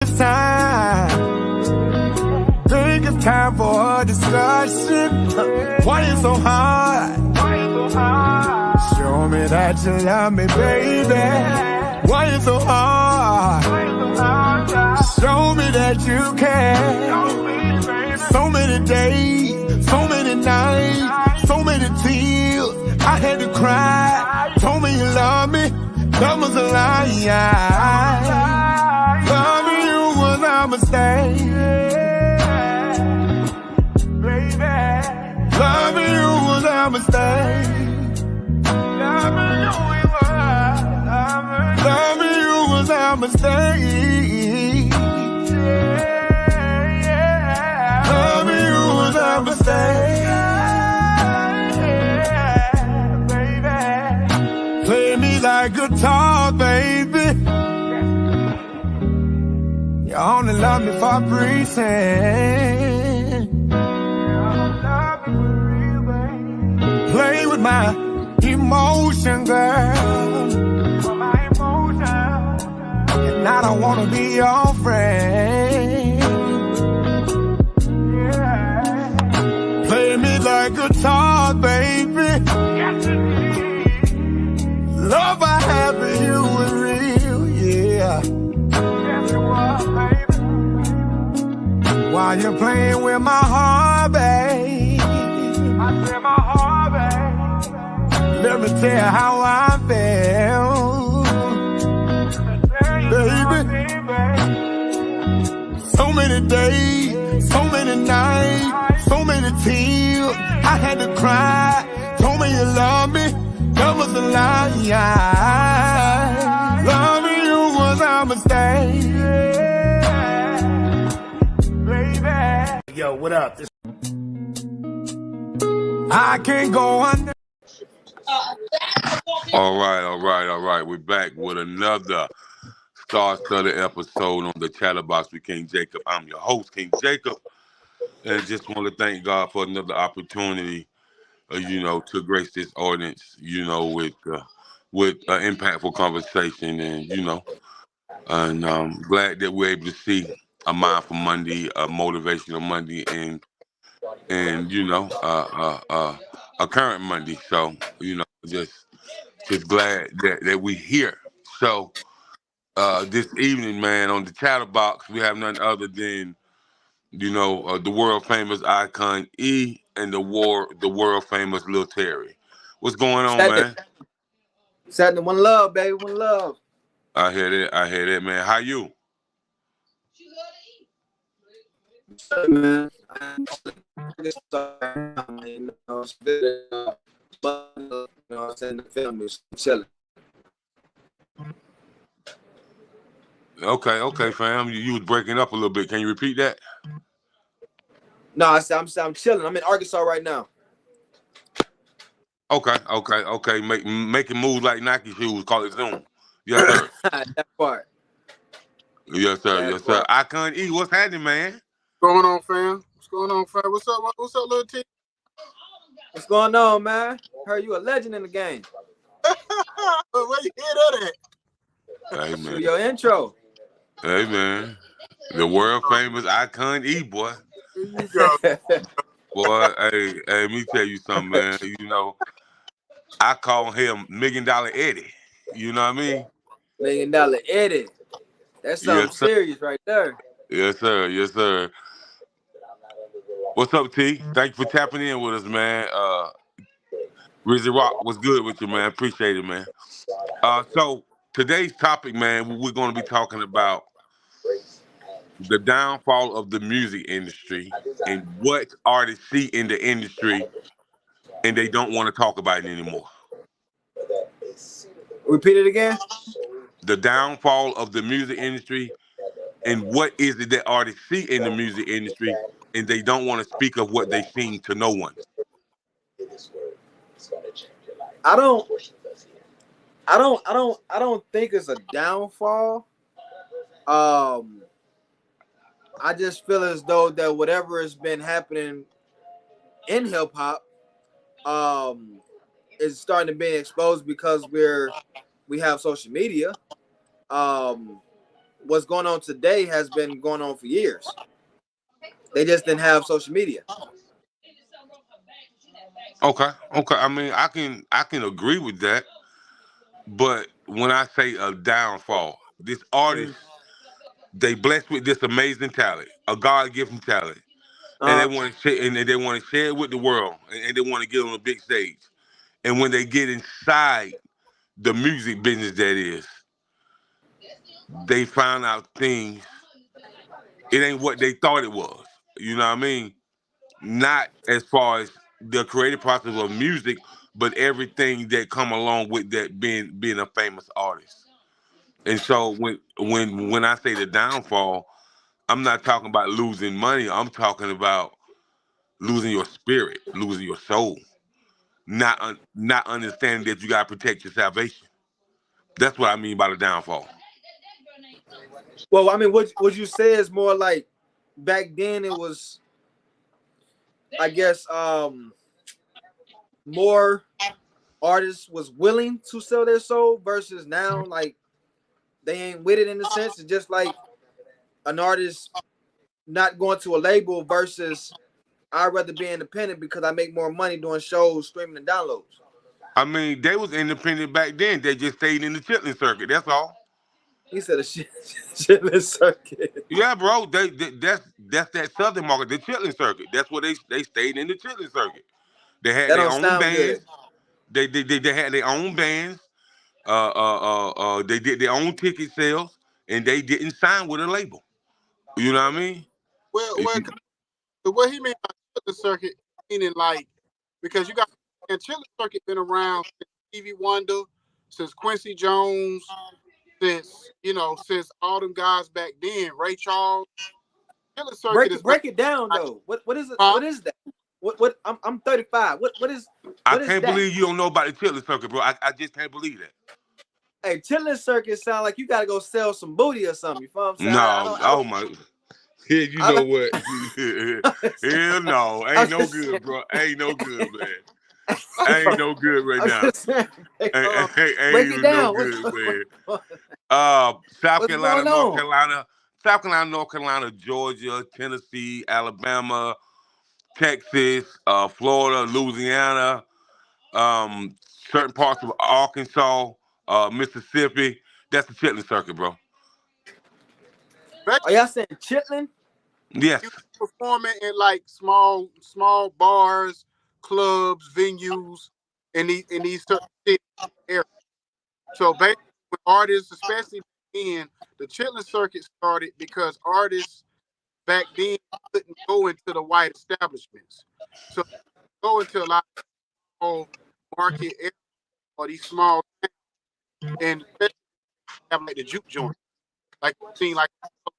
It's time. Think it's time for a discussion. Why you so hard? Show me that you love me, baby. Why you so hard? Show me that you care. So many days, so many nights, so many tears. I had to cry. Told me you love me. That was a lie. Loving you was a mistake. Loving you was a mistake. Loving you was a mistake. Loving you was a mistake. Play me like guitar, baby. You only love me for breathing. Play with my emotion, girl. And I don't wanna be your friend. Play me like guitar, baby. Love I have for you is real, yeah. While you're playing with my heart, babe. Let me tell you how I feel, baby. So many days, so many nights, so many tears. I had to cry. Told me you love me. That was a lie. Loving you was a mistake. Yo, what up? I can't go under. All right. We're back with another star-studded episode on the Chatterbox with King Jacob. I'm your host, King Jacob, and just want to thank God for another opportunity, to grace this audience, with an impactful conversation, and glad that we're able to see a Mindful Monday, a Motivational Monday, and a current Monday. So, just glad that we here. So this evening, man, on the Chatterbox, we have none other than, the world famous Icon E and the world famous Lil Terry. What's going on, man? Saturday, one love, baby, one love. I hear that, man. How you? Man, the film is chilling. Okay, fam. You was breaking up a little bit. Can you repeat that? No, I said I'm chilling. I'm in Arkansas right now. Okay. Making moves like Nike shoes. Call it Zoom. Yes, sir. That part. Yes, sir. Icon E, what's happening, man? What's going on, fam? What's up, little T? What's going on, man? Heard you a legend in the game. Where you hear that at? Hey, man. Your intro. Hey, man. The world famous Icon E, boy. Here you go. Boy, hey, let me tell you something, man. I call him $1 Million Eddie. You know what I mean? $1 Million Eddie. That's something serious right there. Yes, sir. What's up, T? Thank you for tapping in with us, man. Rizzy Rock, what's good with you, man? Appreciate it, man. So today's topic, man, we're going to be talking about the downfall of the music industry and what artists see in the industry, and they don't want to talk about it anymore. Repeat it again. The downfall of the music industry and what is it that artists see in the music industry, and they don't want to speak of what they've seen to no one. I don't think it's a downfall. I just feel as though that whatever has been happening in hip hop is starting to be exposed because we have social media. what's going on today has been going on for years. They just didn't have social media. Okay. I mean, I can agree with that, but when I say a downfall, this artist, they blessed with this amazing talent, a God-given talent, and they Uh, want to share, and they want to share it with the world, and they want to get on a big stage. And when they get inside the music business, that is, they find out things. It ain't what they thought it was. You know what I mean? Not as far as the creative process of music, but everything that come along with that being a famous artist. And so when I say the downfall, I'm not talking about losing money. I'm talking about losing your spirit, losing your soul, not understanding that you gotta protect your salvation. That's what I mean by the downfall. well, I mean, what you say is more like back then it was, I guess, more artists was willing to sell their soul versus now, like they ain't with it in a sense. It's just like an artist not going to a label versus I'd rather be independent because I make more money doing shows, streaming, and downloads. I mean, they was independent back then. They just stayed in the chitlin circuit. That's all. He said a shitless circuit. Yeah, bro. That's that southern market, the chitlin circuit. That's where they stayed in the chitlin circuit. They had That their don't own sound good. bands. They had their own bands. They did their own ticket sales, and they didn't sign with a label. You know what I mean? Well, what he mean by Chiller circuit, meaning like, because you got, and Chiller circuit been around since Stevie Wonder, since Quincy Jones, since all them guys back then, Ray Charles. Chiller circuit Break it down though. What is it? Huh? What is that? What I'm 35. What is I what is can't that? believe you don't know about the chitlin circuit, bro. I just can't believe that. Hey, chitlin circuit sound like you gotta go sell some booty or something. You feel what I'm saying? No, oh my. Yeah, you know what? Hell no, ain't no good, bro. Ain't no good, man. Ain't no good right now. Break it down. No good, man. South What's Carolina, going North on? Carolina, South Carolina, North Carolina, Georgia, Tennessee, Alabama, Texas, Florida, Louisiana, certain parts of Arkansas, Mississippi. That's the chitlin circuit, bro. Are y'all saying chitlin? Yes. You performing in like small bars, clubs, venues, in these certain areas. So basically, with artists, especially in the chitlin circuit, started because artists back then couldn't go into the white establishments. So go into a lot of small market areas or these small towns, and especially have like the juke joint, like you seen like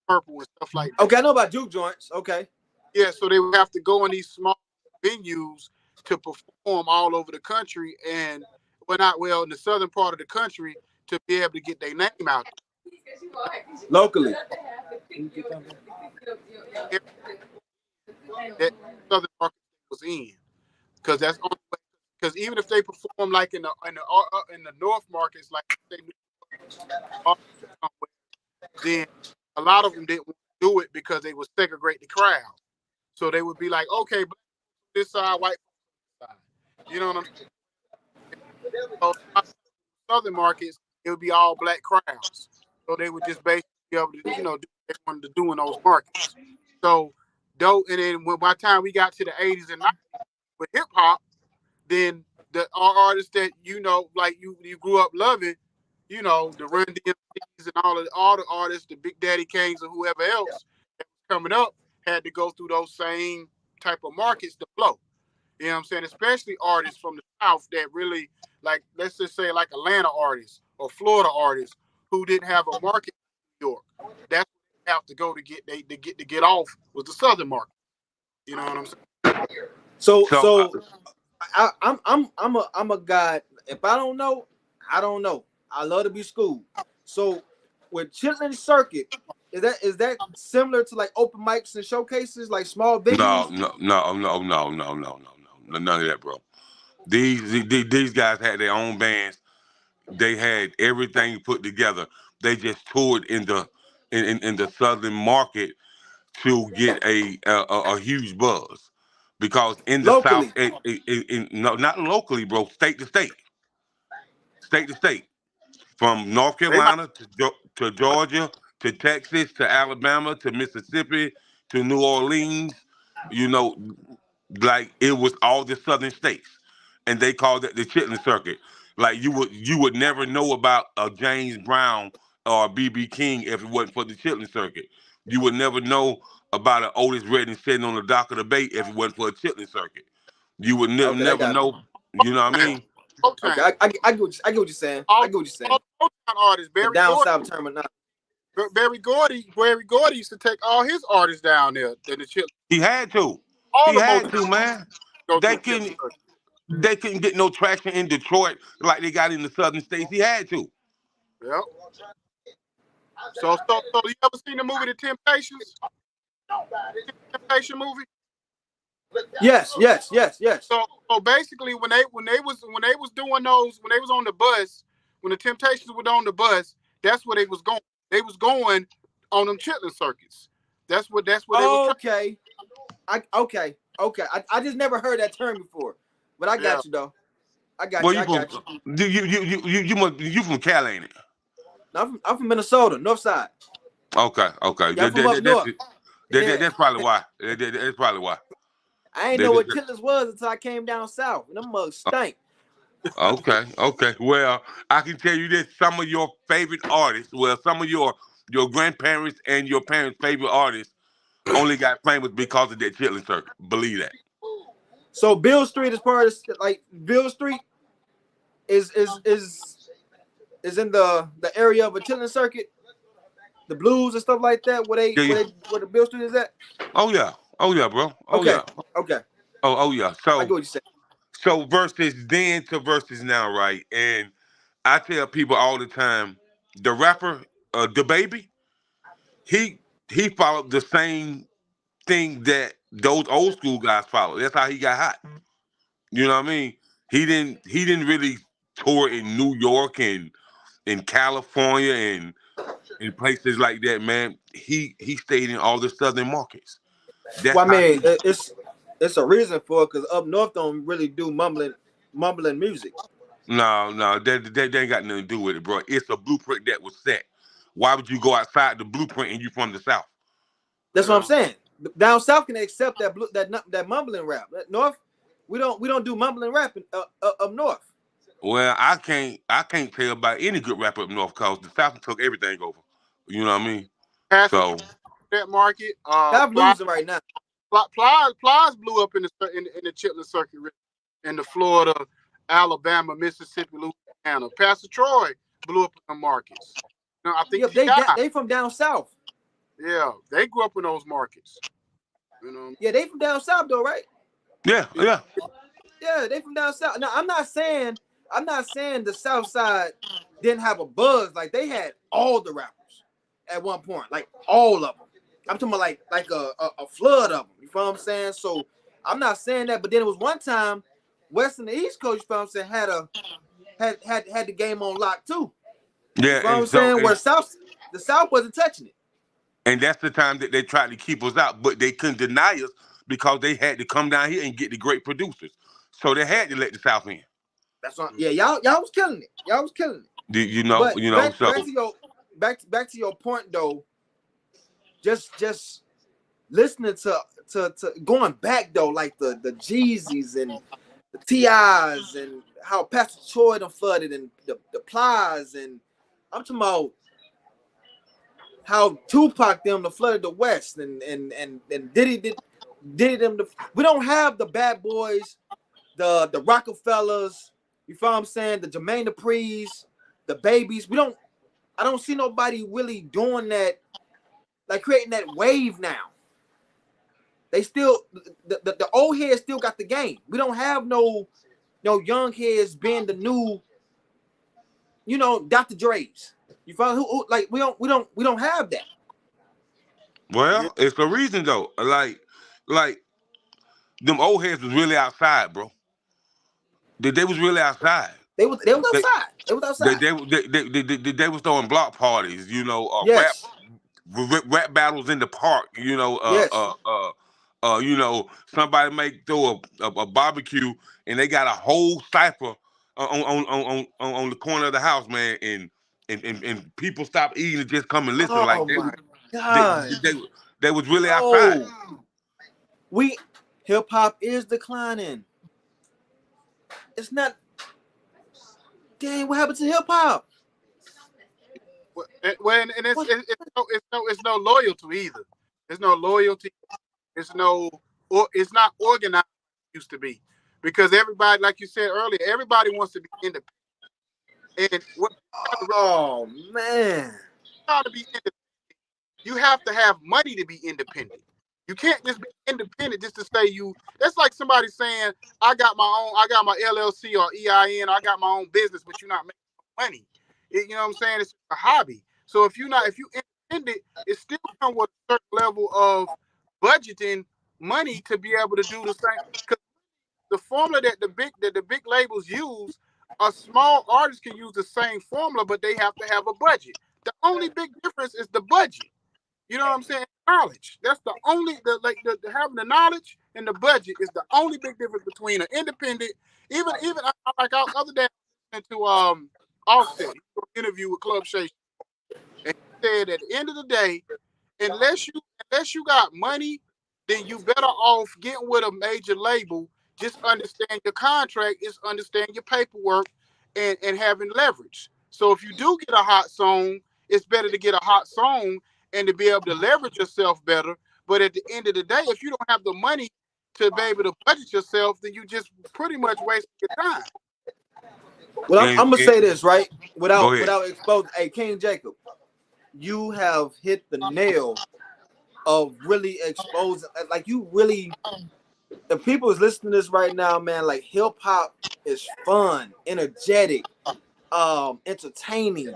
Purple and stuff like that. Okay, I know about juke joints. Okay. Yeah, so they would have to go in these small venues to perform all over the country, and in the southern part of the country, to be able to get their name out Locally. that southern market was in, because that's only way. Because even if they perform like in the north markets, like they then a lot of them didn't want to do it because they would segregate the crowd. So they would be like, okay, this side, white side. You know what I'm saying? So southern markets, it would be all black crowds. So they would just basically be able to, do what they wanted to do in those markets. So, and then by the time we got to the 80s and 90s with hip hop, then our artists that like you grew up loving, the Run DMCs and all the artists, the Big Daddy Kanes and whoever else that was coming up had to go through those same type of markets to blow. You know what I'm saying? Especially artists from the South that really, like, let's just say like Atlanta artists or Florida artists who didn't have a market in New York. That's what they have to go to get off was the Southern market. You know what I'm saying? So I'm a guy. If I don't know, I don't know. I love to be schooled. So with chitlin circuit, is that similar to like open mics and showcases, like small venues? No, none of that, bro. These guys had their own bands. They had everything put together. They just toured in in the southern market to get a huge buzz, because in the South, Locally. no, not locally, bro, state to state, state to state, from North They might Carolina to Georgia to Texas to Alabama to Mississippi to New Orleans, you know, like it was all the southern states, and they called it the Chitlin Circuit. Like you would never know about a James Brown or a BB King if it wasn't for the Chitlin Circuit. You would never know about an Otis Redding sitting on the dock of the bay if it wasn't for a Chitlin Circuit. You would Okay, that never got me. know. You know what I mean? Okay, Motown. I get what you're saying. All, I get what you're saying. all the Motown artists, The down south terminology. Barry Gordy used to take all his artists down there in the Chitlin. He had to. All He the had Motown to, man. go to They the couldn't. Chitlin Circuit. They couldn't get no traction in Detroit like they got in the southern states. He had to. Yep. So you ever seen the movie The Temptations? Temptation movie? Yes. So basically when they was doing those, when they was on the bus, when the Temptations were on the bus, that's where they was going. They was going on them Chitlin circuits. That's what they was trying. Okay. I just never heard that term before, but I got you though. I got Well, you. you I got you. you from Cali, ain't it? I'm from Minnesota, North Side. Okay. Yeah, I'm from up north. That's probably why. That's probably why. I ain't know what chitlins was until I came down south, and them mugs stank. Okay. Well, I can tell you this: some of your favorite artists, some of your grandparents and your parents' favorite artists, only got famous because of that Chitlin Circuit. Believe that. So Bill Street is part of like Bill Street is in the area of a Chitlin Circuit, the blues and stuff like that. Where the Bill Street is at? Oh yeah, bro. Okay. Oh yeah. So I get what you're saying. So versus then to versus now, right? And I tell people all the time, the rapper, the baby, he followed the same thing that those old school guys followed. That's how he got hot. You know what I mean? He didn't really tour in New York and in California and in places like that, man. He stayed in all the southern markets. That's well, I mean, it's a reason for it, because up north don't really do mumbling music. No, they ain't got nothing to do with it, bro. It's a blueprint that was set. Why would you go outside the blueprint and you from the South? That's what I'm saying. Down south can accept that mumbling rap. North, we don't do mumbling rap up north. Well, I can't tell about any good rapper up north because the South took everything over. You know what I mean? So that market. I'm losing right now. Plies blew up in the Chitlin Circuit in the Florida, Alabama, Mississippi, Louisiana. Pastor Troy blew up in the markets. You know, I think they from down south. Yeah, they grew up in those markets. You know. Yeah, they from down south though, right? Yeah. Yeah, they from down south. Now I'm not saying the South Side didn't have a buzz. Like they had all the rappers at one point, like all of them. I'm talking about like a flood of them. You feel what I'm saying? So I'm not saying that, but then it was one time West and the East Coast, you feel what I'm saying, had the game on lock too. Yeah, you feel what I'm saying? Where the South wasn't touching it. And that's the time that they tried to keep us out, but they couldn't deny us because they had to come down here and get the great producers. So they had to let the South in. That's what. Yeah, y'all was killing it. Y'all was killing it. You know. Back to your point though. Just listening to going back though, like the Jeezys and the T.I.s and how Pastor Troy done flooded and the Plies, and I'm talking about how Tupac them flooded the West and Diddy them. We don't have the Bad Boys, the Rockefellers. You feel what I'm saying? The Jermaine Dupri's, the Babies. I don't see nobody really doing that, like creating that wave now. They still the old heads still got the game. We don't have no young heads being the new, Dr. Dre's. You follow who like we don't have that. Well, it's a reason though. Like them old heads was really outside, bro. They was really outside. They was outside. They was outside. They was throwing block parties, Yes. rap battles in the park. Yes. Somebody may throw a barbecue and they got a whole cipher on the corner of the house, man, and people stop eating and just come and listen. Like Oh my they God. they, they was really outside. No. Hip hop is declining. It's not. Dang, what happened to hip hop? Well, and it's no loyalty either. There's no loyalty. It's not organized like it used to be, because everybody, like you said earlier, everybody wants to be independent. And what Oh man. to be independent, you have to have money to be independent. You can't just be independent just to say you. That's like somebody saying, I got my LLC or EIN, I got my own business, but you're not making money. You know what I'm saying? It's a hobby. So if you independent, it still comes with a certain level of budgeting money to be able to do the same. Because the formula that the big labels use, a small artist can use the same formula, but they have to have a budget. The only big difference is the budget. You know what I'm saying? Knowledge. That's the only having the knowledge and the budget is the only big difference between an independent. Even like I other day into Offset, interview with Club Shay, and he said at the end of the day, unless you got money, then you better off getting with a major label. Just understand your contract, is understand your paperwork, and having leverage. So if you do get a hot song, it's better to get a hot song and to be able to leverage yourself better. But at the end of the day, if you don't have the money to be able to budget yourself, then you just pretty much waste your time. Well, I'm gonna say this right Go without ahead. exposing. Hey, King Jacob, you have hit the nail of really exposing. Like you really, the people is listening to this right now, man. Like hip hop is fun, energetic, entertaining,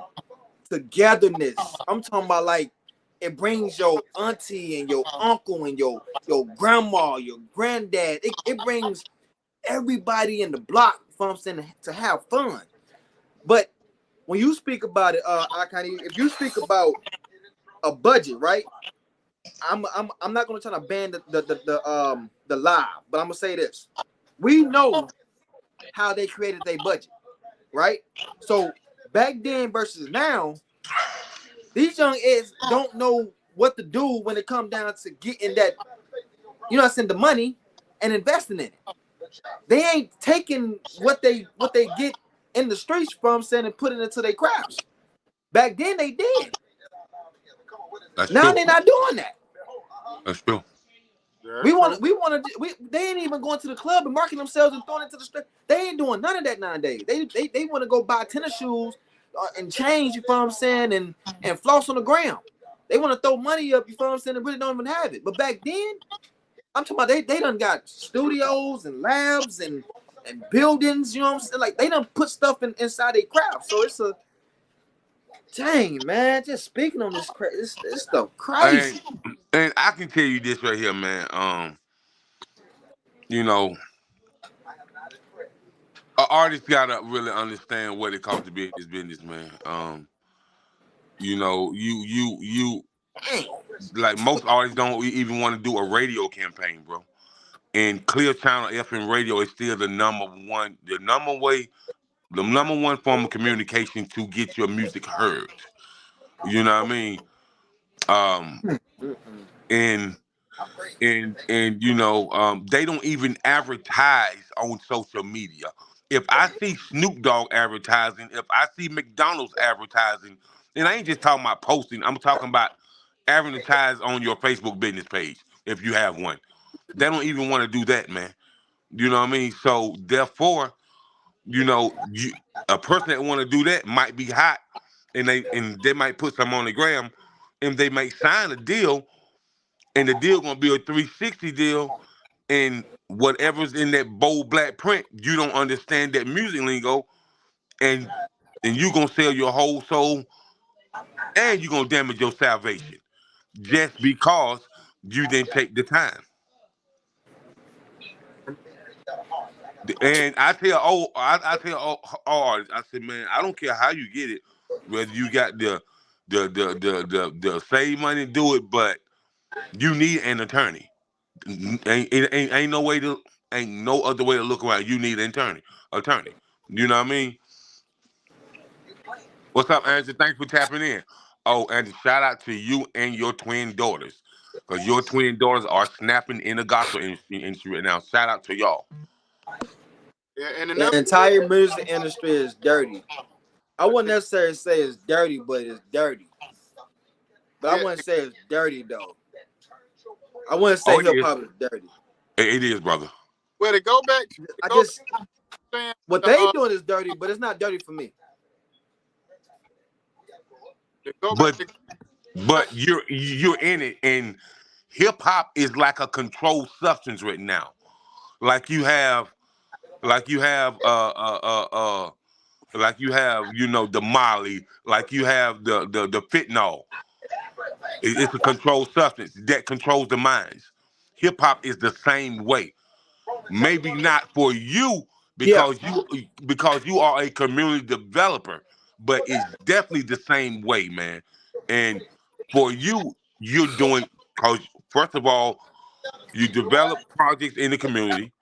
togetherness. I'm talking about like it brings your auntie and your uncle and your grandma, your granddad. It brings everybody in the block, you know what I'm saying, to have fun. But when you speak about it, if you speak about a budget, right? I'm not gonna try to ban the live, but I'm gonna say this. We know how they created their budget, right? So back then versus now, these young heads don't know what to do when it comes down to getting that, you know, the money and investing in it. They ain't taking what they get in the streets from saying and put it into their crafts. Back then they did. That's Now true. they're not doing that. That's true. They ain't even going to the club and marking themselves and throwing it to the street. They ain't doing none of that nowadays. They want to go buy tennis shoes and change, you know what I'm saying, and floss on the ground. They want to throw money up, you know what I'm saying, and really don't even have it. But back then, I'm talking about they done got studios and labs and buildings, you know what I'm saying? Like they done put stuff inside their craft. So it's a dang, man. Just speaking on this stuff crazy. And I can tell you this right here, man. You know, an artist gotta really understand what it costs to be in this business, man. You know, you like most artists don't even want to do a radio campaign, bro. And Clear Channel FM radio is still the number one form of communication to get your music heard. You know what I mean? And they don't even advertise on social media. If I see Snoop Dogg advertising, if I see McDonald's advertising, and I ain't just talking about posting, I'm talking about advertise on your Facebook business page if you have one. They don't even want to do that, man. You know what I mean? So therefore, a person that want to do that might be hot, and they might put some on the gram, and they might sign a deal, and the deal gonna be a 360 deal, and whatever's in that bold black print, you don't understand that music lingo, and you gonna sell your whole soul, and you gonna damage your salvation just because you didn't take the time. And I tell all artists, I said, man, I don't care how you get it, whether you got the the save money, do it, but you need an attorney. Ain't no way to ain't no other way to look around. You need an attorney. You know what I mean? What's up, Andrew? Thanks for tapping in. Oh, and shout out to you and your twin daughters, because your twin daughters are snapping in the gospel industry right now. Shout out to y'all. Yeah, and The another entire music industry is dirty. I wouldn't necessarily say it's dirty, but it's dirty. But I Yeah. wouldn't say it's dirty though. I wouldn't say Oh, it hip is. hop is dirty. It is, brother. well to go back I go just back, what they doing is dirty, but it's not dirty for me. to go But back to, but you're in it, and hip hop is like a controlled substance right now. Like you have, like you have, like you have, the Molly, like you have the fentanyl. It's a controlled substance that controls the minds. Hip hop is the same way. Maybe not for you Yeah. because you are a community developer, but it's definitely the same way, man. And for you, you're doing because first of all, you develop projects in the community.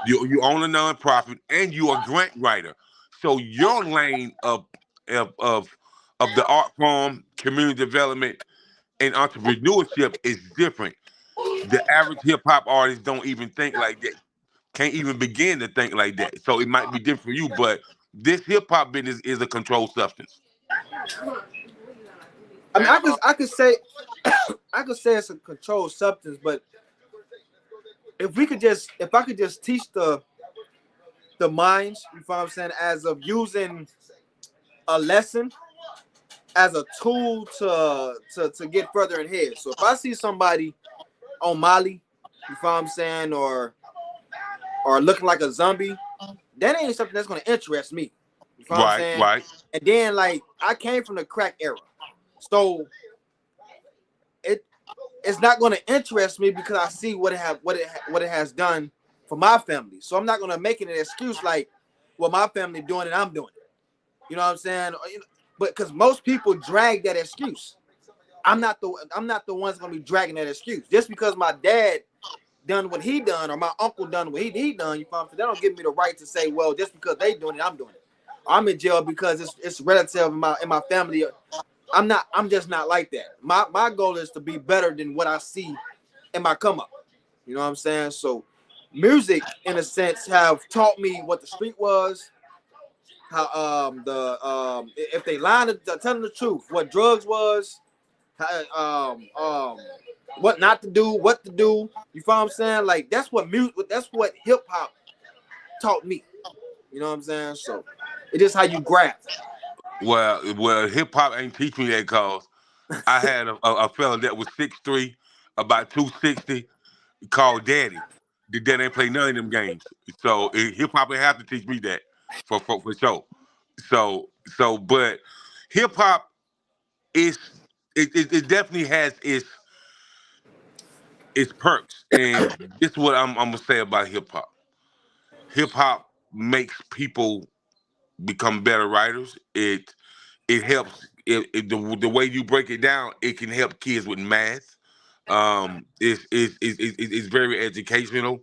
You own a nonprofit, and you're a grant writer. So your lane of of of the art form, community development, and entrepreneurship is different. The average hip hop artist don't even think like that. Can't even begin to think like that. So it might be different for you, but this hip hop business is a controlled substance. I mean, and, I could say I could say it's a controlled substance, but if I could just teach the minds, you know what I'm saying, as of using a lesson as a tool to get further ahead. So if I see somebody on Molly, you know what I'm saying, or looking like a zombie, that ain't something that's gonna interest me. You know what I'm saying? Right. And then like I came from the crack era, so it's not going to interest me because I see what it has done for my family. So I'm not going to make it an excuse like, well, my family doing it, I'm doing it. You know what I'm saying? But because most people drag that excuse, I'm not the ones going to be dragging that excuse. Just because my dad done what he done or my uncle done what he done, you know what I'm saying? That don't give me the right to say, well, just because they doing it, I'm doing it. I'm in jail because it's relative in my family. I'm just not like that. My goal is to be better than what I see in my come up. You know what I'm saying? So music, in a sense, have taught me what the street was, how if they lying, telling the truth, what drugs was, how, what not to do, what to do. You know what I'm saying? Like that's what hip hop taught me. You know what I'm saying? So it is how you grab. Well, hip hop ain't teach me that cause I had a fella that was 6'3", about 260, called Daddy. The dad ain't play none of them games. So hip hop ain't have to teach me that for sure. But hip hop is it definitely has its perks, and this is what I'm gonna say about hip hop. Hip hop makes people become better writers. It helps the way you break it down. It can help kids with math. It's very educational.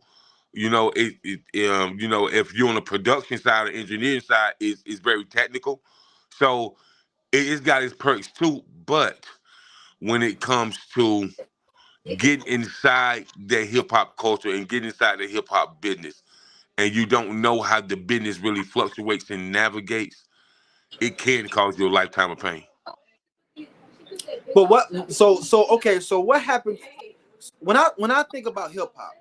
If you're on the production side or engineering side, it's very technical. So it's got its perks too. But when it comes to getting inside the hip hop culture and getting inside the hip hop business, and you don't know how the business really fluctuates and navigates, it can cause you a lifetime of pain. But what? So okay. So what happened when I think about hip hop?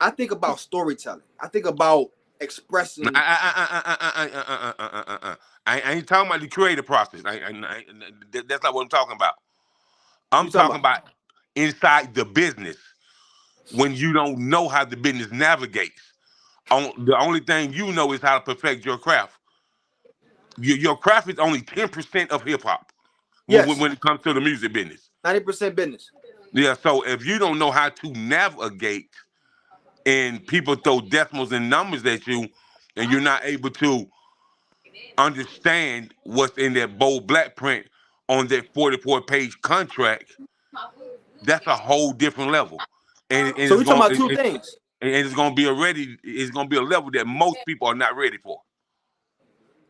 I think about storytelling. I think about expressing. I ain't talking about the creative process. That's not what I'm talking about. I'm talking about inside the business when you don't know how the business navigates. The only thing you know is how to perfect your craft. Your craft is only 10% of hip hop when it comes to the music business. 90% business. Yeah, so if you don't know how to navigate and people throw decimals and numbers at you and you're not able to understand what's in that bold black print on that 44-page contract, that's a whole different level. And So it's we're talking going about two things. and it's going to be it's going to be a level that most people are not ready for.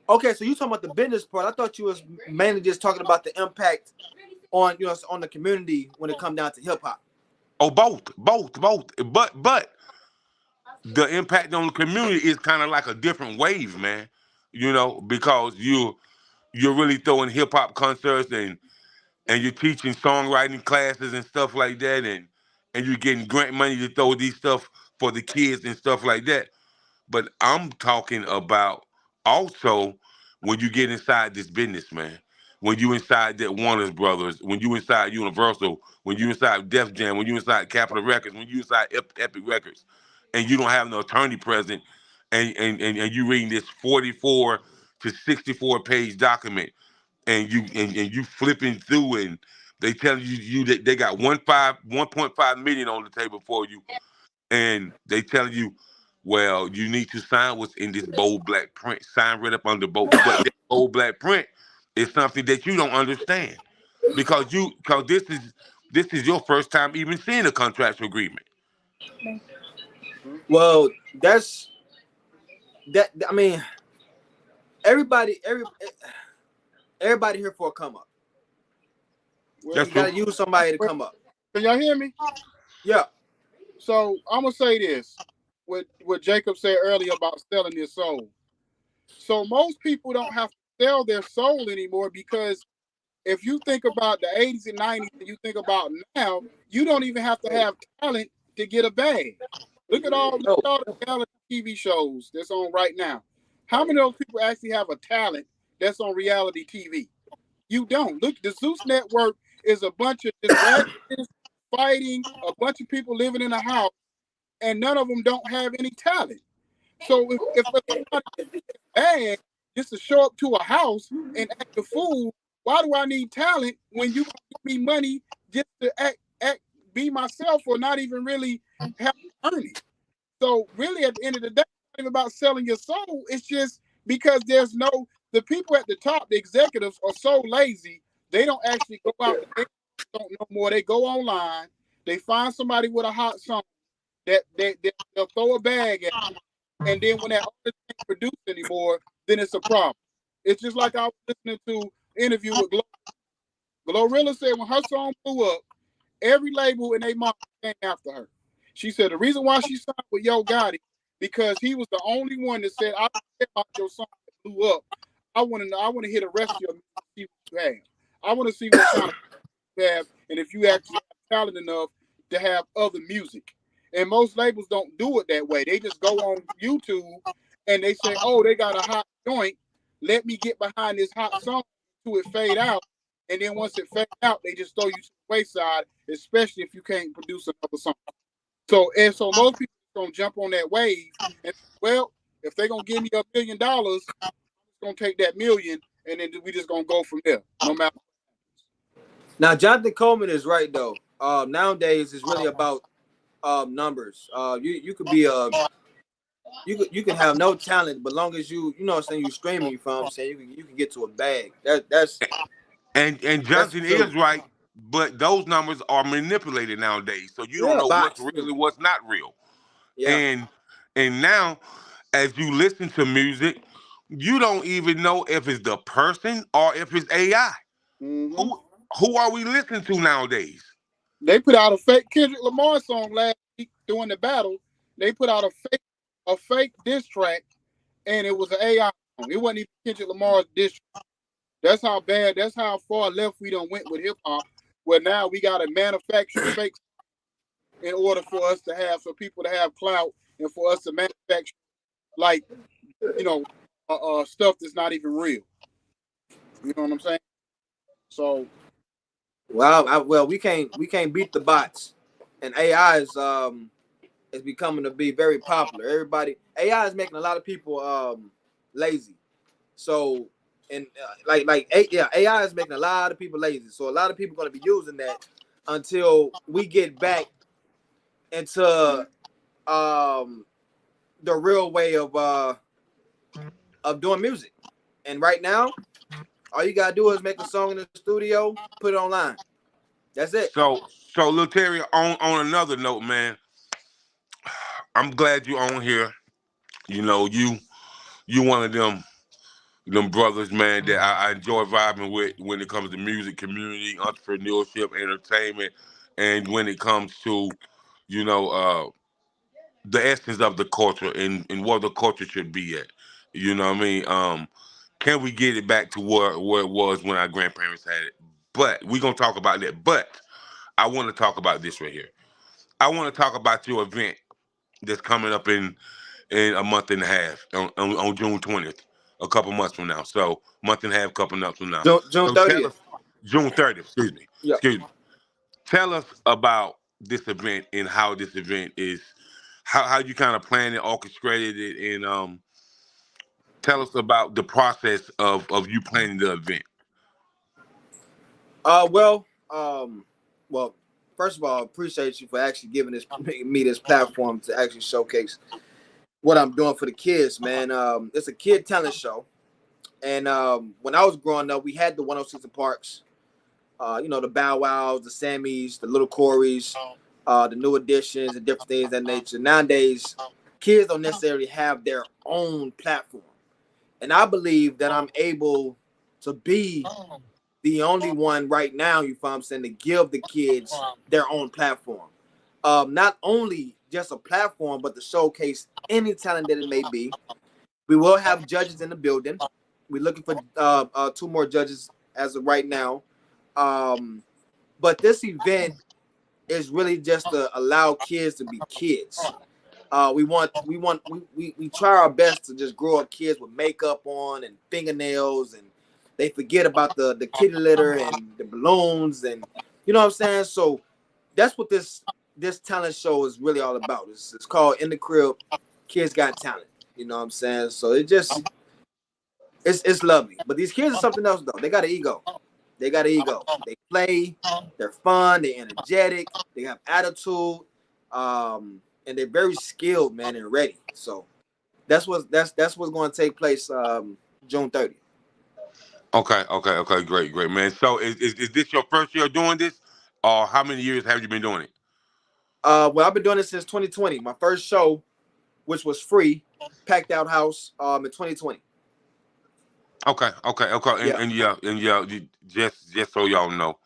Okay, so you talking about the business part. I thought you was mainly just talking about the impact on on the community when it come down to hip hop. Oh, both. But the impact on the community is kind of like a different wave, man. Because you're really throwing hip hop concerts and you're teaching songwriting classes and stuff like that, and you're getting grant money to throw these stuff for the kids and stuff like that. But I'm talking about also when you get inside this business, man. When you inside that Warner Brothers, when you inside Universal, when you inside Def Jam, when you inside Capitol Records, when you inside Epic Records, and you don't have no attorney present, and you reading this 44 to 64 page document, and you flipping through, and they tell you that they got 1.5 million on the table for you, and they tell you, well, you need to sign what's in this bold black print. Sign right up under bold. But that bold black print is something that you don't understand because this is your first time even seeing a contractual agreement. Well, that's that. I mean, everybody here for a come up. Well, You gotta use somebody to come up. Can y'all hear me? Yeah. So I'm gonna say this: what Jacob said earlier about selling their soul. So most people don't have to sell their soul anymore because if you think about the 80s and 90s and you think about now, you don't even have to have talent to get a bag. Look at all the talent TV shows that's on right now. How many of those people actually have a talent that's on reality TV? You don't. Look, the Zeus Network is a bunch of just fighting, a bunch of people living in a house, and none of them don't have any talent. So if somebody bad just to show up to a house and act a fool, why do I need talent when you give me money just to act be myself or not even really have to earn it? So really at the end of the day, it's not even about selling your soul. It's just because the people at the top, the executives are so lazy, they don't actually go out and they don't know more. They go online, they find somebody with a hot song that they'll throw a bag at them, and then when that artist can't produce anymore, then it's a problem. It's just like I was listening to an interview with Glorilla said when her song blew up, every label in their mom came after her. She said the reason why she signed with Yo Gotti because he was the only one that said, "I don't care about your song that blew up. I want to hear the rest of your music, see what you have. I want to see what kind of you have, and if you actually have talent enough to have other music." And most labels don't do it that way. They just go on YouTube and they say, "Oh, they got a hot joint. Let me get behind this hot song to it fade out." And then once it fades out, they just throw you to the wayside, especially if you can't produce another song. So most people are gonna jump on that wave. And well, if they're gonna give me $1 million, I'm just gonna take that million, and then we just gonna go from there, no matter. Now, Jonathan Coleman is right though. Nowadays, it's really about numbers. You could be you can have no talent, but long as you know what I'm saying, you streaming, you know what I'm saying, you can get to a bag. That's and Johnson is right, but those numbers are manipulated nowadays, so you don't know what's real and what's not real. Yeah. And now, as you listen to music, you don't even know if it's the person or if it's AI. Mm-hmm. Who are we listening to nowadays? They put out a fake Kendrick Lamar song last week during the battle. They put out a fake diss track, and it was an AI song. It wasn't even Kendrick Lamar's diss track. That's how bad. That's how far left we done went with hip hop. Where now we got to manufacture fake in order for us to have, for people to have clout, and for us to manufacture stuff that's not even real. You know what I'm saying? So. Well, we can't beat the bots, and AI is becoming to be very popular. AI is making a lot of people lazy. So, and AI is making a lot of people lazy. So a lot of people are going to be using that until we get back into the real way of doing music. And right now, All you gotta do is make a song in the studio, put it online. That's it. So Lil Terry, on another note, man, I'm glad you on here. You know, you one of them brothers, man, that I enjoy vibing with when it comes to music, community, entrepreneurship, entertainment, and when it comes to, you know, the essence of the culture and where the culture should be at. You know what I mean? Can we get it back to where it was when our grandparents had it? But we're gonna talk about that. But I want to talk about this right here. I want to talk about your event that's coming up in a month and a half on June 20th, a couple months from now. So month and a half, couple months from now. June So tell 30th. us, June 30th, excuse me. Yeah. Excuse me. Tell us about this event and how this event is, how you kind of planned it, orchestrated it, and tell us about the process of you planning the event. Well, well, first of all, I appreciate you for actually giving me this platform to actually showcase what I'm doing for the kids, man. It's a kid talent show. And when I was growing up, we had the 106 and Parks, you know, the Bow Wows, the Sammys, the Little Corys, the New Editions, and different things of that nature. Nowadays, kids don't necessarily have their own platform. And I believe that I'm able to be the only one right now, you feel what I'm saying, to give the kids their own platform. Not only just a platform, but to showcase any talent that it may be. We will have judges in the building. We're looking for 2 more judges as of right now. But this event is really just to allow kids to be kids. We try our best to just grow up kids with makeup on and fingernails, and they forget about the kitty litter and the balloons, and you know what I'm saying. So that's what this talent show is really all about. It's called In the Crib, Kids Got Talent. You know what I'm saying. So it's lovely. But these kids are something else though. They got an ego. They got an ego. They play. They're fun. They're energetic. They have attitude. And they're very skilled, man, and ready. So that's what's going to take place June 30th. Okay, great, man. So is this your first year doing this, or how many years have you been doing it? Well, I've been doing this since 2020. My first show, which was free, packed out house, in 2020. Okay. And just so y'all know,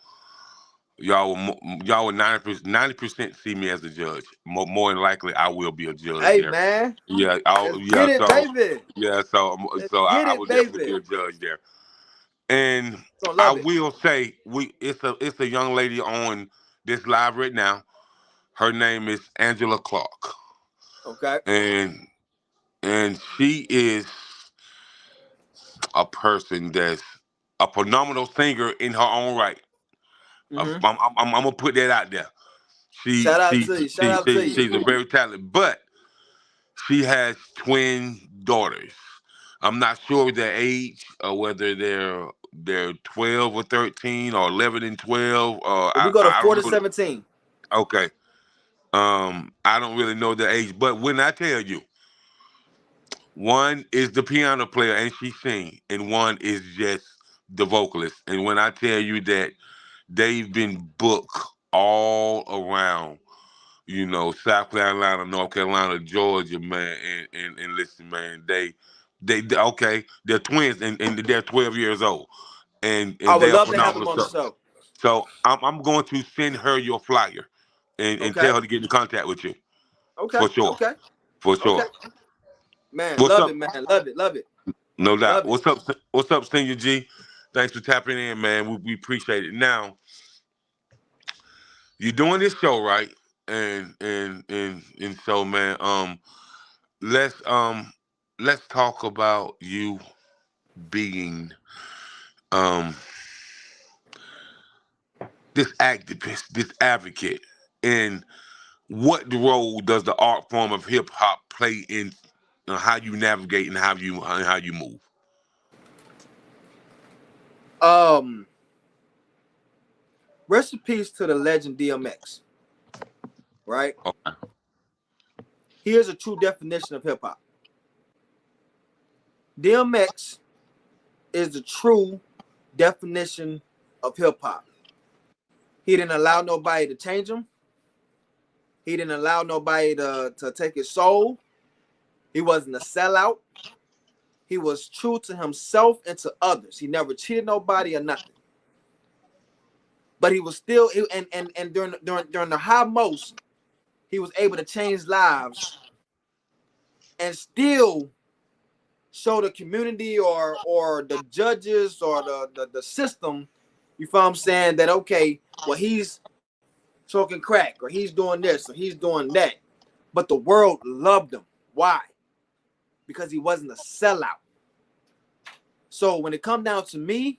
y'all will 90% see me as a judge. More than likely, I will be a judge. Hey, there. man. Yeah, Get it, baby. Yeah, so I will definitely be a judge there. And I will say, it's a young lady on this live right now. Her name is Angela Clark. Okay. And she is a person that's a phenomenal singer in her own right. Mm-hmm. I'm gonna put that out there. Shout out to you. She's a very talented, but she has twin daughters. I'm not sure their age or whether they're 12 or 13 or 11 and 12. We go to 4 to 17. Okay. I don't really know the age, but when I tell you, one is the piano player and she sings, and one is just the vocalist. And when I tell you that they've been booked all around, you know, South Carolina, North Carolina, Georgia, man, and listen, man, they okay, they're twins and they're 12 years old, and I would they're love to have them on stuff. the show. So I'm going to send her your flyer and tell her to get in contact with you. Okay. For sure. Okay. For sure. Okay. Man, What's love up? it, man. Love it. No doubt. Love What's up, Senior G? Thanks for tapping in, man. We appreciate it. Now, you're doing this show, right? And so, man, let's talk about you being this activist, this advocate, and what role does the art form of hip hop play in how you navigate and how you move? Rest in peace to the legend DMX. Right? Okay. Here's a true definition of hip hop. DMX is the true definition of hip hop. He didn't allow nobody to change him. He didn't allow nobody to take his soul. He wasn't a sellout. He was true to himself and to others. He never cheated nobody or nothing. But he was still, and during the high most, he was able to change lives and still show the community or the judges or the system, you feel what I'm saying, that okay, well, he's smoking crack or he's doing this or he's doing that. But the world loved him. Why? Because he wasn't a sellout. So when it comes down to me,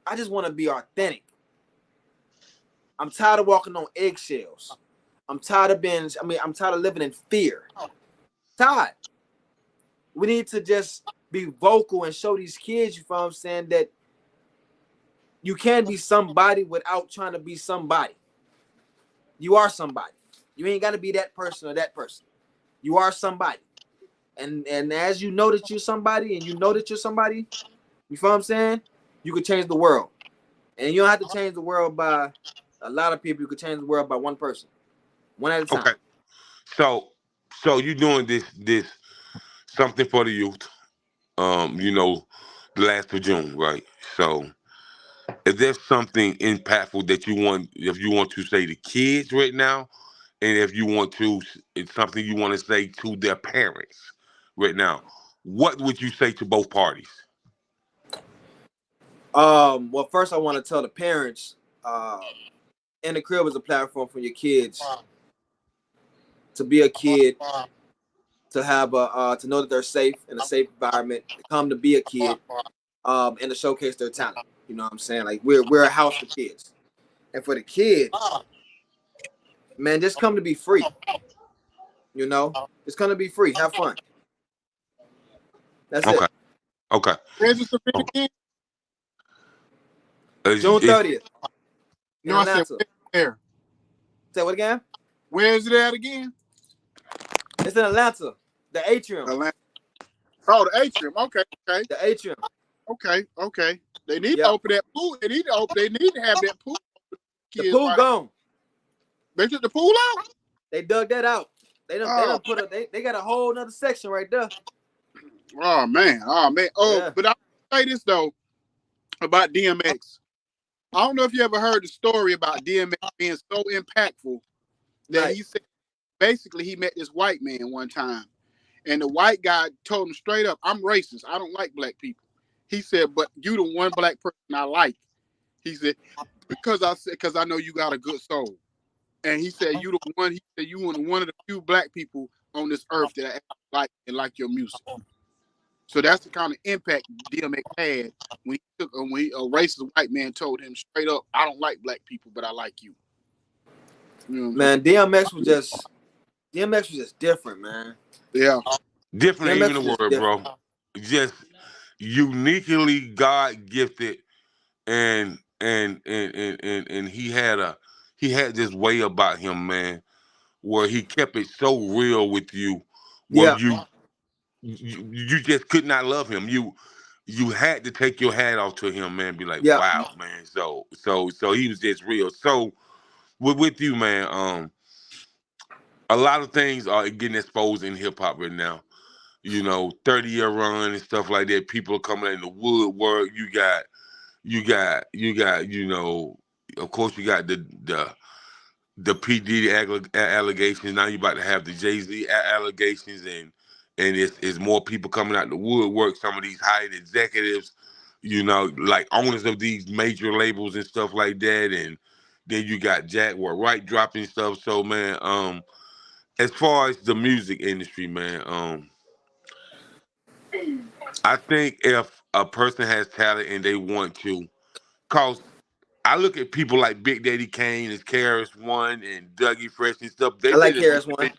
I just want to be authentic. I'm tired of walking on eggshells. I'm tired of living in fear. Tired. We need to just be vocal and show these kids, you feel what I'm saying, that you can be somebody without trying to be somebody. You are somebody. You ain't got to be that person or that person. You are somebody. And as you know that you're somebody and you know that you're somebody, you feel what I'm saying, you could change the world. And you don't have to change the world by a lot of people. You could change the world by one person. One at a time. Okay. So you doing this something for the youth. The last of June, right? So is there something impactful that you want, if you want to say to kids right now, and if you want to, it's something you want to say to their parents right now, what would you say to both parties? Well, first I want to tell the parents, In the Crib is a platform for your kids to be a kid, to have to know that they're safe in a safe environment, to come to be a kid, and to showcase their talent. You know what I'm saying? Like we're a house for kids, and for the kids, man, just come to be free. You know, just come to be free, have fun. That's it. Okay. Where's this event again? June 30th. No, I said where? Say what again? Where is it at again? It's in Atlanta. The Atrium. Atlanta. Oh, the Atrium. Okay. The Atrium. Okay. They need to open that pool. They need to have that pool. The pool gone. They took the pool out? They dug that out. They got a whole nother section right there. Oh man. But I'll say this though about DMX. I don't know if you ever heard the story about DMX being so impactful that he said basically he met this white man one time, and the white guy told him straight up, "I'm racist. I don't like black people." He said, "But you the one black person I like." He said, because I know you got a good soul. And he said, "You the one." He said, "You one of the few black people on this earth that I like your music." So that's the kind of impact DMX had when a racist white man told him straight up, "I don't like black people, but I like you." Man, DMX was just different, man. Yeah, different ain't even a word, bro. Just uniquely God gifted, and he had this way about him, man, where he kept it so real with you, where you just could not love him. You had to take your hat off to him, man. Be like, wow, man. So he was just real. So with you, man. A lot of things are getting exposed in hip hop right now. 30-year run and stuff like that. People are coming in the woodwork. You got. Of course, you got the P. Diddy allegations. Now you about to have the Jay-Z allegations, and it's more people coming out the woodwork. Some of these high-end executives, like owners of these major labels and stuff like that. And then you got Jack Wright dropping stuff. So, man, as far as the music industry, man, I think if a person has talent and they want to, cause I look at people like Big Daddy Kane and KRS-One and Dougie Fresh and stuff. I like KRS-One.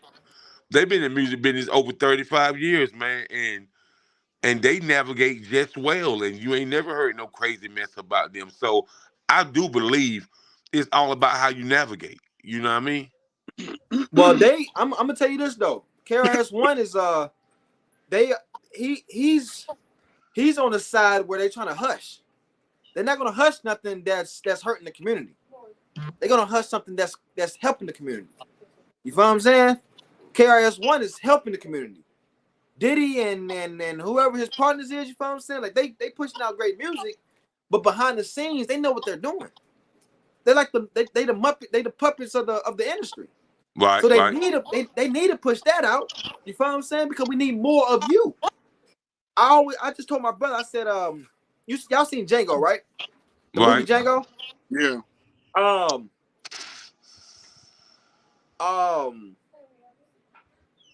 They've been in the music business over 35 years, man, and they navigate just well, and you ain't never heard no crazy mess about them. So I do believe it's all about how you navigate. You know what I mean? Well, I'm gonna tell you this though. KRS-One is he's on the side where they're trying to hush. They're not gonna hush nothing that's hurting the community. They're gonna hush something that's helping the community. You feel what I'm saying? KRS-One is helping the community. Diddy and whoever his partners is, you feel what I'm saying? Like they pushing out great music, but behind the scenes, they know what they're doing. They're like the puppets of the industry. Right. So they right. need to push that out. You feel what I'm saying? Because we need more of you. I just told my brother, I said, y'all seen Django, right? The movie Django? Yeah.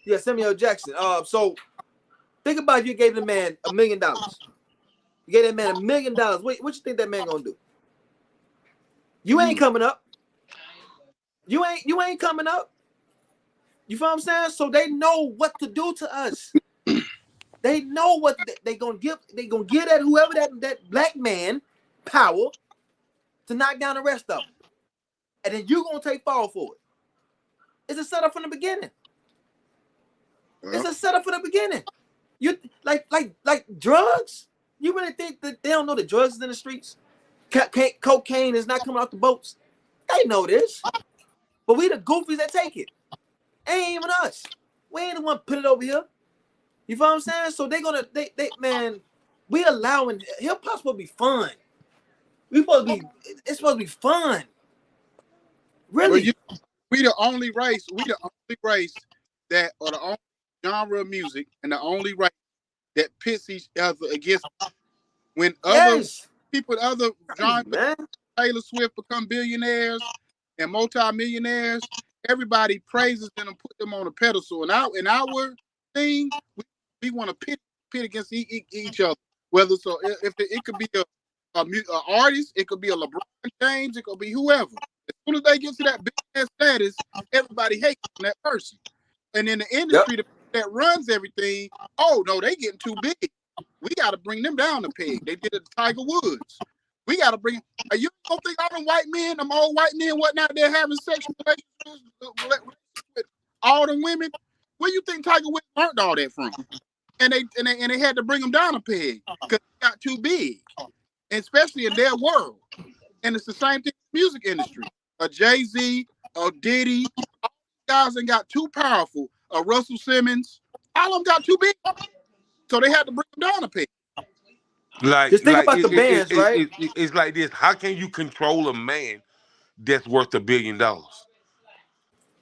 Yeah, Samuel Jackson. So think about if you gave the man $1 million. You gave that man $1 million. What you think that man gonna do? You ain't coming up. You ain't coming up. You feel what I'm saying? So they know what to do to us. They know what they gonna give. They gonna give that whoever that black man power to knock down the rest of them, and then you gonna take fall for it. It's a setup from the beginning. It's a setup from the beginning. You like drugs. You really think that they don't know the drugs is in the streets? Cocaine is not coming off the boats. They know this, but we the goofies that take it. Ain't even us. We ain't the one put it over here. You feel what I'm saying? So they man, we allowing hip hop supposed to be fun. It's supposed to be fun. Really? We the only race. We the only race that, or the only genre of music, and the only race that pits each other against. When other people, other genres, Taylor Swift become billionaires and multi-millionaires, everybody praises them and put them on a pedestal. And in our thing, we want to pit against each other. Whether so, if it could be a artist, it could be a LeBron James, it could be whoever. As soon as they get to that big ass status, everybody hates that person. And in the industry that runs everything, oh no, they getting too big. We got to bring them down a peg. They did it to Tiger Woods. We got to bring. You don't think all them white men, them old white men, whatnot, they're having sexual relationships with all them women? Where you think Tiger Woods learned all that from? And they had to bring them down a peg because they got too big, and especially in their world. And it's the same thing in the music industry. A Jay-Z, a Diddy, all these guys ain't got too powerful. A Russell Simmons, all of them got too big. So they had to bring them down a peg. Just think about the bands, right? It's like this. How can you control a man that's worth $1 billion?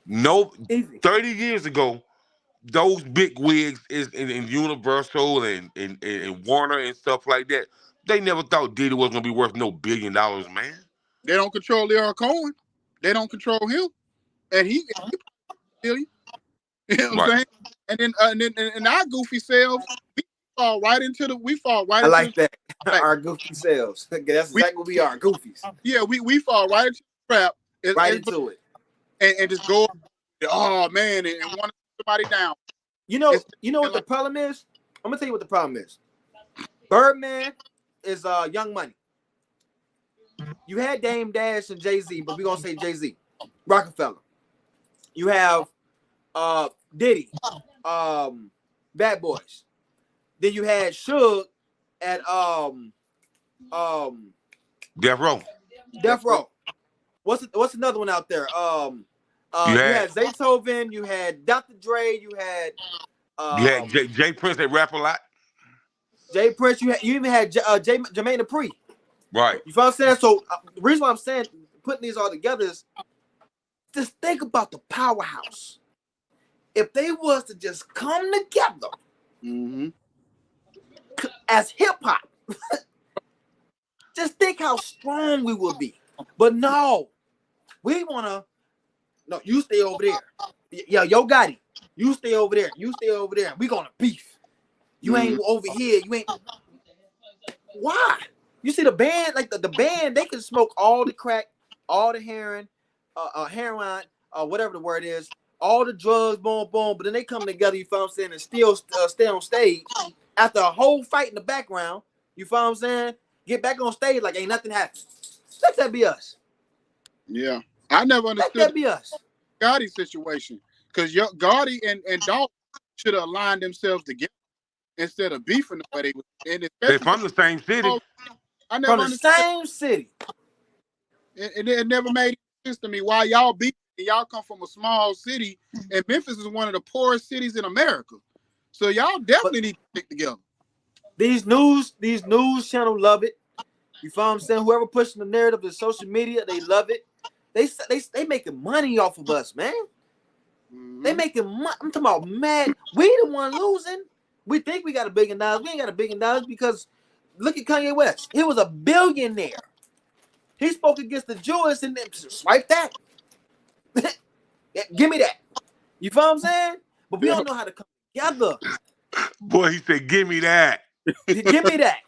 No, 30 years ago, those big wigs in Universal and Warner and stuff like that, they never thought Diddy was gonna be worth no $1 billion, man. They don't control Leon Cohen. They don't control him, and he you know what I'm saying? And then our goofy selves, we fall right into the. I like that. Our goofy selves. That's exactly what we are, goofies. Yeah, we fall right into the trap. Into it. And just go, oh man, and want to put somebody down. You know what the problem is? I'm gonna tell you what the problem is. Birdman is Young Money. You had Dame Dash and Jay-Z, but we're gonna say Jay-Z. Rockefeller. You have Diddy, Bad Boys. Then you had Suge at Death Row. Death Row. What's another one out there? You had Zaytoven, you had Dr. Dre, you had Jay Prince that rap a lot. Jay Prince, you even had Jermaine Dupri. Right. You feel what I'm saying? So the reason why I'm saying putting these all together is just think about the powerhouse. If they was to just come together as hip hop, just think how strong we would be. But no, we wanna. No, you stay over there. Yeah, Yo Gotti, you stay over there. You stay over there. We gonna beef. You ain't over here. You ain't. Why? You see the band, like the band, they can smoke all the crack, all the heroin, whatever the word is, all the drugs, boom, boom. But then they come together, you feel what I'm saying, and still stay on stage after a whole fight in the background. You feel what I'm saying? Get back on stage like ain't nothing happened. Let that be us. Yeah, I never understood. Let that be us. Gotti situation, because Gotti and Dolph should have aligned themselves together instead of beefing the way they was. And they're from the same city. I never from the understood. same city. It never made sense to me why y'all beat and y'all come from a small city, and Memphis is one of the poorest cities in America. So y'all definitely need to stick together. These news channels love it. You follow what I'm saying? Whoever pushing the narrative in social media, they love it. They making money off of us, man. Mm-hmm. They making money. I'm talking about mad. We the one losing. We think we got $1 billion. We ain't got $1 billion because look at Kanye West. He was a billionaire. He spoke against the Jews and then swipe that. Yeah, give me that. You feel what I'm saying? But we don't know how to come together. Boy, he said, "Give me that." Give me that.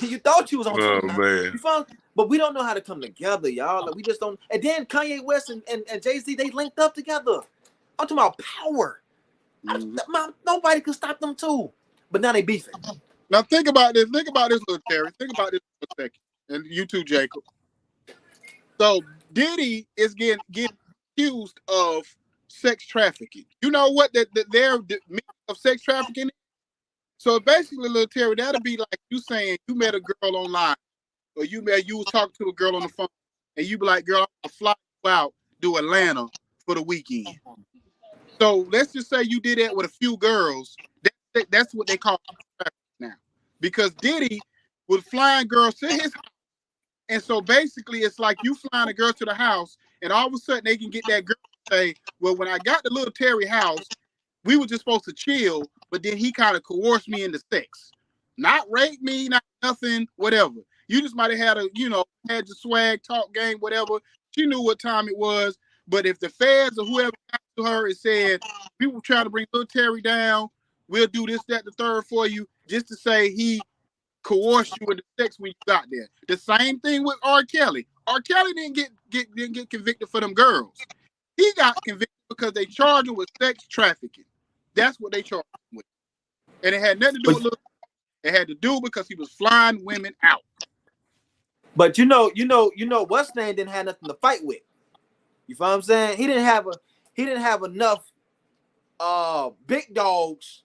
You thought you was on Oh something. man. You found, but we don't know how to come together, y'all. Like, we just don't. And then Kanye West and Jay-Z, they linked up together. I'm talking about power. Nobody could stop them too. But now they beefing. Now think about this. Think about this, little Terry. Think about this for a second. And you too, Jacob. So Diddy is getting accused of sex trafficking. You know what their meaning of sex trafficking is? So basically, little Terry, that'll be like you saying you met a girl online, or you was talking to a girl on the phone, and you be like, "Girl, I'm gonna fly you out to Atlanta for the weekend." So let's just say you did that with a few girls. That's what they call trafficking now, because Diddy was flying girls to his house, and so basically, it's like you flying a girl to the house, and all of a sudden they can get that girl to say, "Well, when I got to little Terry house, we were just supposed to chill, but then he kind of coerced me into sex. Not rape me, not nothing, whatever. You just might have had had your swag, talk game, whatever. She knew what time it was. But if the feds or whoever got to her and said, we were trying to bring little Terry down, we'll do this, that, the third for you, just to say he coerced you into sex when you got there. The same thing with R. Kelly. R. Kelly didn't get convicted for them girls. He got convicted because they charged him with sex trafficking. That's what they charged him with. And it had nothing to do with it had to do because he was flying women out. But you know, what's name didn't have nothing to fight with. You feel what I'm saying? He didn't have enough big dogs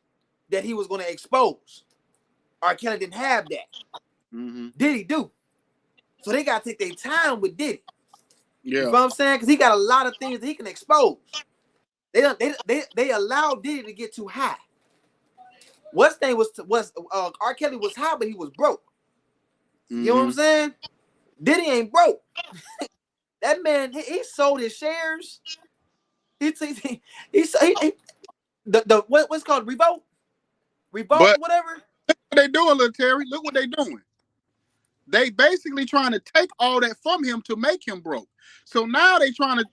that he was gonna expose. R. Kelly didn't have that. Mm-hmm. Diddy do. So they gotta take their time with Diddy. Yeah. You know what I'm saying? Because he got a lot of things that he can expose. They allowed Diddy to get too high. What's name was R. Kelly was high, but he was broke. Mm-hmm. You know what I'm saying? Diddy ain't broke. That man, he sold his shares. What's called Revolt, whatever. Look what they doing, little Terry. Look what they doing. They basically trying to take all that from him to make him broke. So now they trying to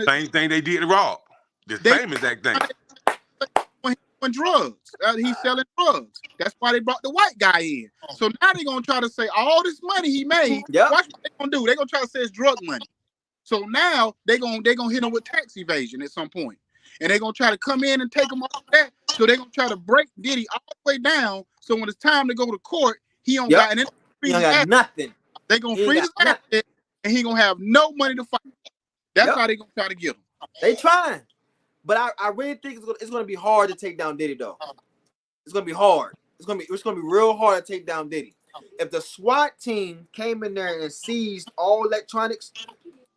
same thing they did to Rob. The same exact thing. On drugs. He's selling drugs. That's why they brought the white guy in. So now they're gonna try to say all this money he made. Yep. Watch what they're gonna do. They're gonna try to say it's drug money. So now they're gonna hit him with tax evasion at some point. And they're gonna try to come in and take him off that. So they're gonna try to break Diddy all the way down. So when it's time to go to court, he don't got and then he don't got nothing. They're gonna freeze his asset and he gonna have no money to fight. That's how they're gonna try to get him. They trying. But I really think it's gonna be hard to take down Diddy though. It's gonna be hard. It's gonna be real hard to take down Diddy. If the SWAT team came in there and seized all electronics,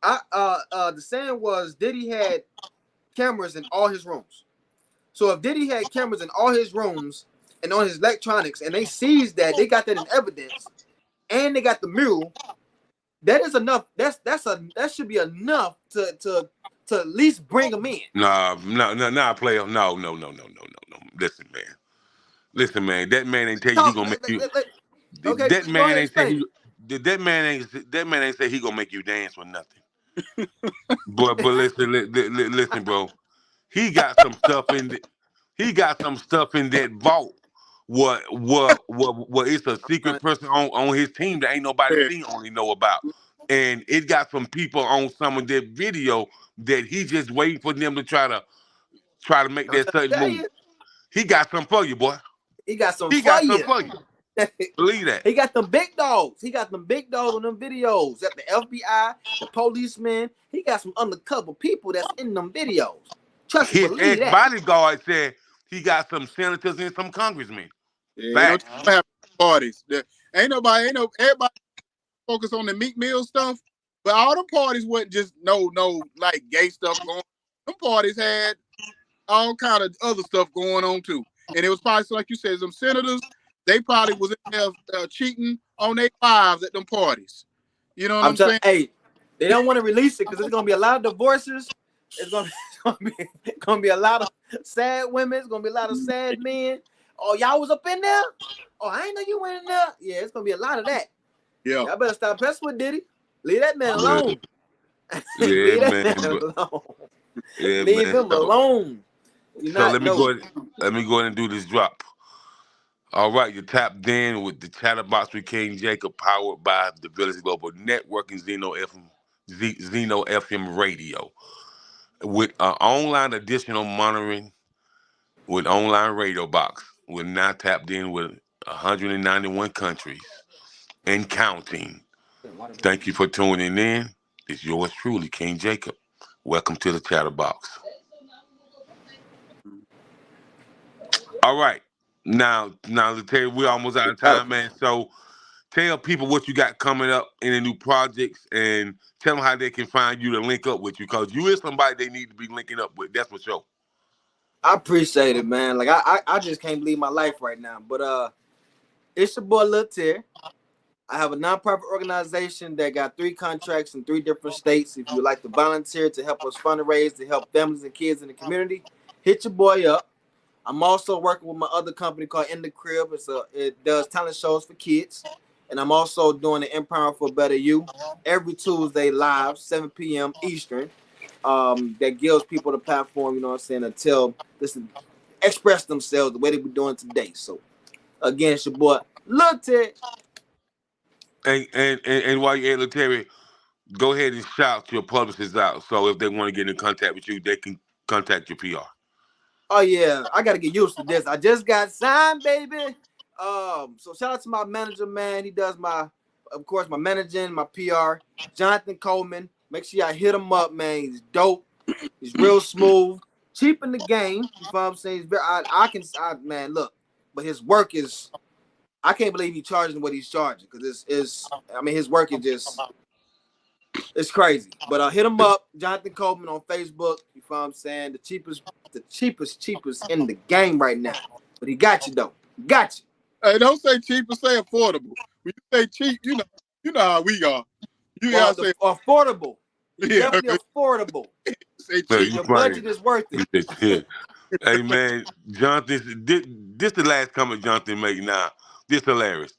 the saying was Diddy had cameras in all his rooms. So if Diddy had cameras in all his rooms and on his electronics, and they seized that, they got that in evidence, and they got the mural, that is enough. That should be enough to at least bring him in. No, player. No. Listen, man. That man ain't tell you he gonna make you. Okay, that man ain't say that man ain't say he gonna make you dance for nothing. but listen, bro. He got some stuff in. He got some stuff in that vault. What? It's a secret person on his team that ain't nobody seen, only know about. And it got some people on some of that video that he just waiting for them to try to make that certain move. He got something for you, boy. He got some for you. Believe that. He got them big dogs. He got them big dogs on them videos. That the FBI, the policemen. He got some undercover people that's in them videos. Trust me, his ex-bodyguard said he got some senators and some congressmen. Yeah, have parties. Everybody focus on the Meek Mill stuff, but all them parties wasn't just no like gay stuff going on. Them parties had all kind of other stuff going on too. And it was probably, like you said, some senators, they probably was in there cheating on their wives at them parties. You know what I'm saying? Hey, they don't want to release it because there's gonna be a lot of divorces. It's gonna be a lot of sad women. It's gonna be a lot of sad men. Oh, y'all was up in there? Oh, I ain't know you went in there. Yeah, it's gonna be a lot of that. Yeah. Y'all better stop messing with Diddy. Leave that man alone. Yeah, Leave that man. man alone. Yeah, Leave man. him alone. So let me go ahead and do this drop. All right, you're tapped in with the Chatterbox with King Jacob, powered by the Village Global Network and Zeno FM Radio. With online additional monitoring with online radio box. We're now tapped in with 191 countries and counting. Thank you for tuning in. It's yours truly, King Jacob. Welcome to the Chatterbox. All right. Now, Terry, we're almost out of time, man. So tell people what you got coming up in the new projects and tell them how they can find you to link up with you, because you is somebody they need to be linking up with. That's for sure. I appreciate it, man. Like I just can't believe my life right now. But it's your boy Lil Terry. I have a nonprofit organization that got 3 contracts in 3 different states. If you would like to volunteer to help us fundraise to help families and kids in the community, hit your boy up. I'm also working with my other company called In the Crib. It does talent shows for kids. And I'm also doing the Empire for Better You every Tuesday live, 7 p.m. Eastern. That gives people the platform, you know what I'm saying, to express themselves the way they we're doing today. So again, it's your boy Lil Terry. And while you're at Lil Terry, go ahead and shout your publicists out. So if they want to get in contact with you, they can contact your PR. Oh yeah, I gotta get used to this. I just got signed, baby. So shout out to my manager, man. He does my managing, my PR, Jonathan Coleman. Make sure y'all hit him up, man. He's dope. He's real smooth, cheap in the game. You know what I'm saying? He's very, man, look, but his work is, I can't believe he's charging what he's charging, because his work is just, it's crazy. But hit him up, Jonathan Coleman on Facebook. You know what I'm saying? The cheapest in the game right now. But he got you though. Got you. Hey, don't say cheap, but say affordable. When you say cheap, you know how we are. You gotta say affordable. Yeah. Definitely affordable. Say cheap. Your budget is worth it. Hey man, Jonathan, this the last comment Jonathan made now. This hilarious.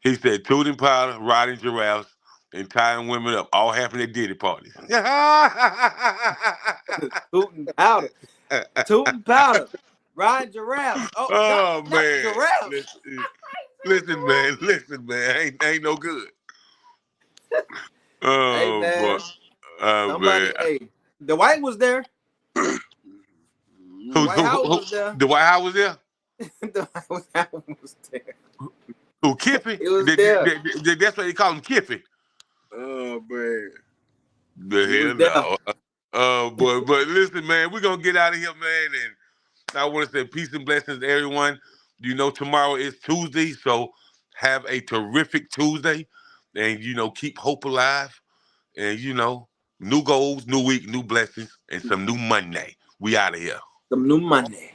He said tooting powder, riding giraffes, and tying women up, all happening at Diddy parties. Tooting powder, riding giraffes. Oh not man. giraffes. Listen, man. Ain't no good. Oh, Hey man. boy. Oh, man. Hey, the White was there. The White House was there. The White House was there? The White House was there. Who, Kiffy? It was there. That's why they call him Kiffy. Oh man. The hell no. Oh boy, but listen, man, we're gonna get out of here, man. And I want to say peace and blessings to everyone. You know, tomorrow is Tuesday, so have a terrific Tuesday. And keep hope alive. And new goals, new week, new blessings, and some new money. We out of here. Some new money.